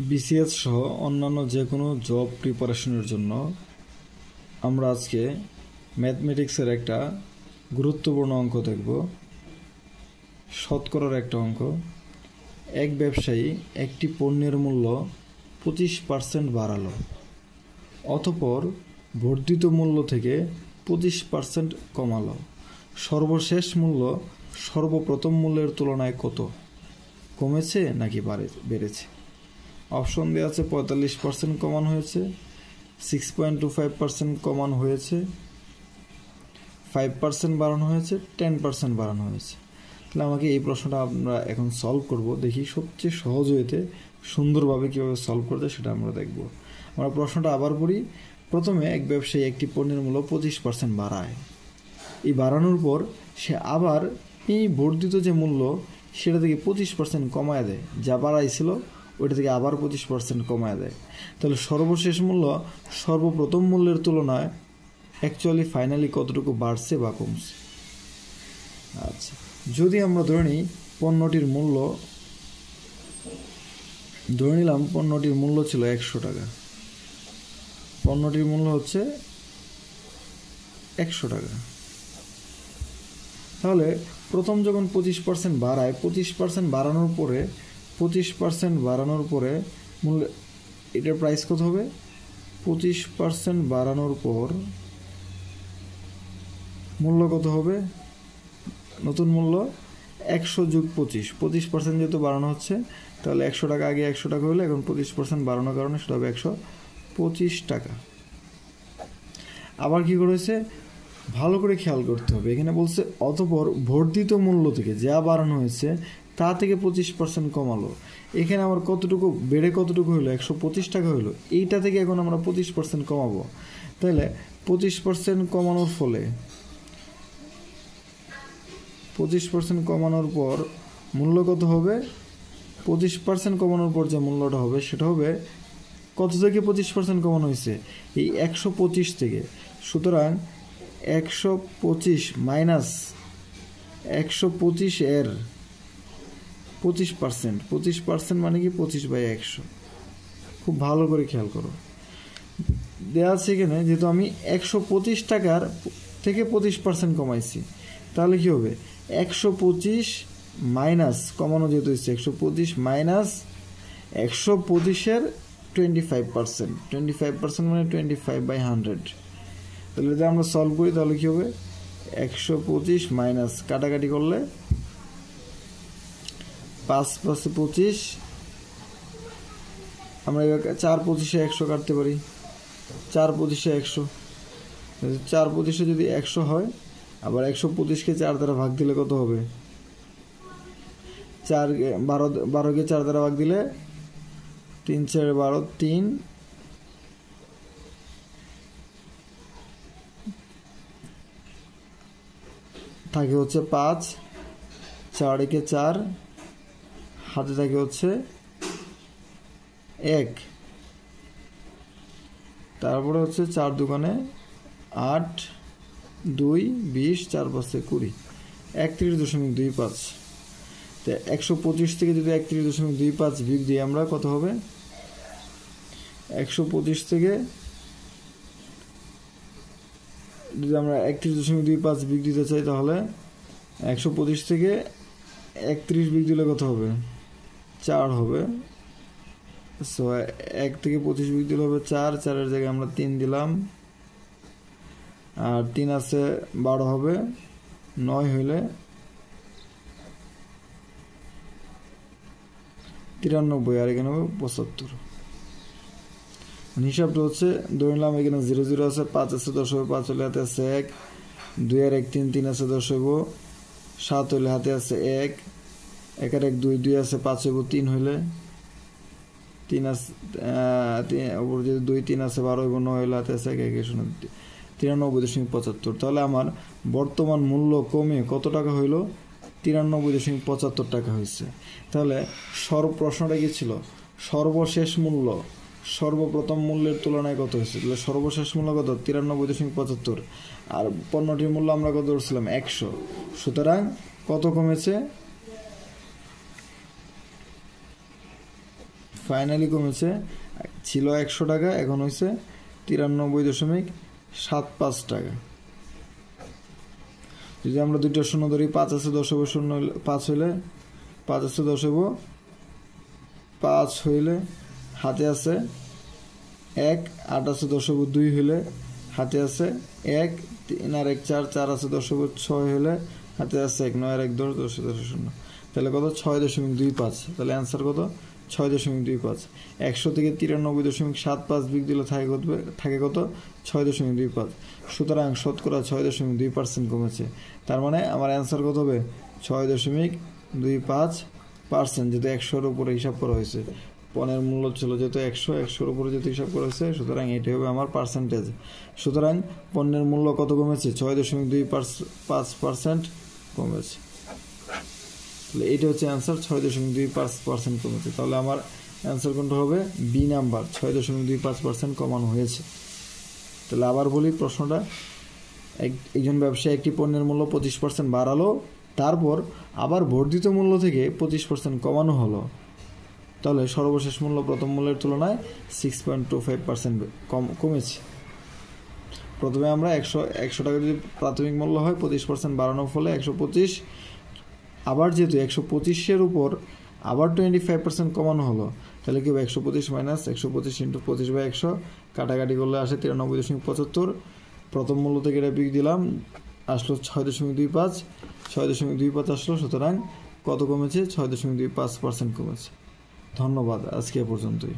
BCS সহ অন্যান্য যে কোনো জব প্রিপারেশনের জন্য আমরা আজকে ম্যাথমেটিক্সের একটা গুরুত্বপূর্ণ অঙ্ক দেখব। শতকরার একটা অঙ্ক। এক ব্যবসায়ী একটি পণ্যের মূল্য 25% বাড়ালো, অতঃপর বর্ধিত মূল্য থেকে 25% কমালো। সর্বশেষ মূল্য সর্বপ্রথম মূল্যের তুলনায় কত? কমেছে নাকি বেড়েছে? অপশন দেওয়া আছে 45% কমানো হয়েছে, 6.25% কমানো হয়েছে, 5% বাড়ানো হয়েছে, 10% বাড়ানো হয়েছে। তাহলে আমাকে এই প্রশ্নটা আমরা এখন সলভ করব। দেখি সবচেয়ে সহজ হয়েতে সুন্দরভাবে কীভাবে সলভ করতে সেটা আমরা দেখব। আমরা প্রশ্নটা আবার পড়ি। প্রথমে এক ব্যবসায়ী একটি পণ্যের মূল্য 25% বাড়ায়। এই বাড়ানোর পর সে আবার এই বর্ধিত যে মূল্য সেটা থেকে 25% কমায় দেয়, যা বাড়াইছিল ওইটা থেকে আবার 25% কমায় দেয়। তাহলে সর্বশেষ মূল্য সর্বপ্রথম মূল্যের তুলনায় অ্যাকচুয়ালি ফাইনালি কতটুকু বাড়ছে বা কমছে। আচ্ছা, যদি আমরা ধরে নিই পণ্যটির মূল্য, ধরে নিলাম পণ্যটির মূল্য ছিল 100 টাকা। পণ্যটির মূল্য হচ্ছে 100 টাকা। তাহলে প্রথম যখন 25% বাড়ায়, 25% বাড়ানোর পরে মূল্য এটার প্রাইস কত হবে? 25% বাড়ানোর পর মূল্য কত হবে? নতুন মূল্য 100 যোগ 25, 25% যেহেতু বাড়ানো হচ্ছে তাহলে 100 টাকা, আগে 100 টাকা হলে এখন 25% বাড়ানোর কারণে সেটা হবে 125 টাকা। আবার কি করেছে ভালো করে খেয়াল করতে হবে। এখানে বলছে অতঃপর বর্ধিত মূল্য থেকে যা বাড়ানো হয়েছে তা থেকে 25% কমালো। এখানে আমার কতটুকু বেড়ে কতটুকু হলো? 125 টাকা হলো। এইটা থেকে এখন আমরা 25% কমাবো। তাহলে 25% কমানোর ফলে 25% কমানোর পর মূল্য কত হবে? 25% কমানোর পর যে মূল্যটা হবে সেটা হবে কত থেকে 25% কমানো হয়েছে? এই 125 থেকে। সুতরাং 125 মাইনাস 125 এর 25%, 25% মানে কি 25/100। খুব ভালো করে খেয়াল করো, দেওয়া আছে এখানে যেহেতু আমি 125 টাকার থেকে 25% কমাইছি, তাহলে কি হবে? 125 মাইনাস কমানো যেহেতু হচ্ছে 125 মাইনাস 125-এর 25%, 25% মানে 25/100। তাহলে যদি আমরা সলভ করি তাহলে কি হবে? 125 মাইনাস কাটাকাটি করলে 5+25, আমরা এবার 4×25 100 কাটতে পারি। 4×25 100, 4×25 যদি 100 হয়, আবার 125-কে 4 দ্বারা ভাগ দিলে কত হবে? 12-কে 4 দ্বারা ভাগ দিলে 3×4=12, 3 থাকে হচ্ছে 5, 4-একে 4, হাতে থাকে হচ্ছে 1, তারপরে হচ্ছে 4 দুগুণে 8, 2 20, 4×5 20, 31.25। তো 125 থেকে যদি 31.25 বিয়োগ দিই আমরা কত হবে? 125 থেকে যদি আমরা 31.25 বিয়োগ দিতে চাই তাহলে 125 থেকে 31 বিয়োগ দিলে কত হবে? 4 হবে। সো 1 থেকে 25 বিয়োগ দিলে হবে 4, 4-এর জায়গায় আমরা 3 দিলাম, আর 3 আছে 12 হবে, 9 হইলে 93, আর এখানে হবে 75। হিসাবটা হচ্ছে ধরে নিলাম এখানে 0 0 আছে, 5 আছে 10 হবে, 5 হলে হাতে আছে 1, 2 আর 1 3, 3 আছে 10 হইব, 7 হলে হাতে আছে 1, 1 আর 1 2, 2 আছে 5 হইব, 3 হইলে 3 আছে, ওপর যদি 2 3 আছে 12 হইব, 9 হলে হাতে আছে 1, 1 93.75। তাহলে আমার বর্তমান মূল্য কমে কত টাকা হইল? 93.75 টাকা হয়েছে। তাহলে প্রশ্নটা কি ছিল? সর্বশেষ মূল্য সর্বপ্রথম মূল্যের তুলনায় কত হয়েছে? তাহলে সর্বশেষ মূল্য কত? 93.75। আর পণ্যটির মূল্য আমরা কত ধরছিলাম? 100। সুতরাং কত কমেছে? ফাইনালি কমেছে, ছিল 100 টাকা, এখন হয়েছে 93.75 টাকা। যদি আমরা দুইটা শূন্য ধরি, 5 আছে 10 হইব, 0 হইলে 5 হইলে 5 আছে 10 হইব, 5 হইলে হাতে আছে 1, 8 আছে 10 হইব, 2 হইলে হাতে আছে 1, 3 আর 1 4, 4 আছে 10 হইব, 6 হইলে হাতে আছে 1, 9 আর 1 10, 10 10 0। তাহলে কত? 6.25। তাহলে অ্যান্সার কত? 6.25। 100 থেকে 93.75 বিগ দিলে থাকে কত? 6.25। সুতরাং শতকরা 6.25% কমেছে। তার মানে আমার অ্যান্সার কত হবে? 6.25%, যেহেতু 100-র উপরে হিসাব করা হয়েছে। পণ্যের মূল্য ছিল যেহেতু 100-র উপরে যেহেতু হিসাব করা হয়েছে, সুতরাং এটাই হবে আমার পার্সেন্টেজ। সুতরাং পণ্যের মূল্য কত কমেছে? 6.25% কমেছে। তাহলে এটা হচ্ছে অ্যান্সার, 6.25% কমেছে। তাহলে আমার অ্যান্সার কোনটা হবে? বি নাম্বার, 6.25% কমানো হয়েছে। তাহলে আবার বলি প্রশ্নটা, একজন ব্যবসায়ী একটি পণ্যের মূল্য 25% বাড়ালো, তারপর আবার বর্ধিত মূল্য থেকে 25% কমানো হলো, তাহলে সর্বশেষ মূল্য প্রথম মূল্যের তুলনায় 6.25% কমেছে। প্রথমে আমরা 100 টাকা যদি প্রাথমিক মূল্য হয়, 25% বাড়ানোর ফলে 125, আবার যেহেতু 125-এর উপর আবার 25% কমানো হলো, তাহলে কি হবে? 125 মাইনাস 125 ইন্টু 25/100, কাটাকাটি করলে আসে 93.75। প্রথম মূল্য থেকে এটা বিগ দিলাম, আসলো 6.25 আসলো। সুতরাং কত কমেছে? 6.25% কমেছে। ধন্যবাদ, আজকে এ পর্যন্তই।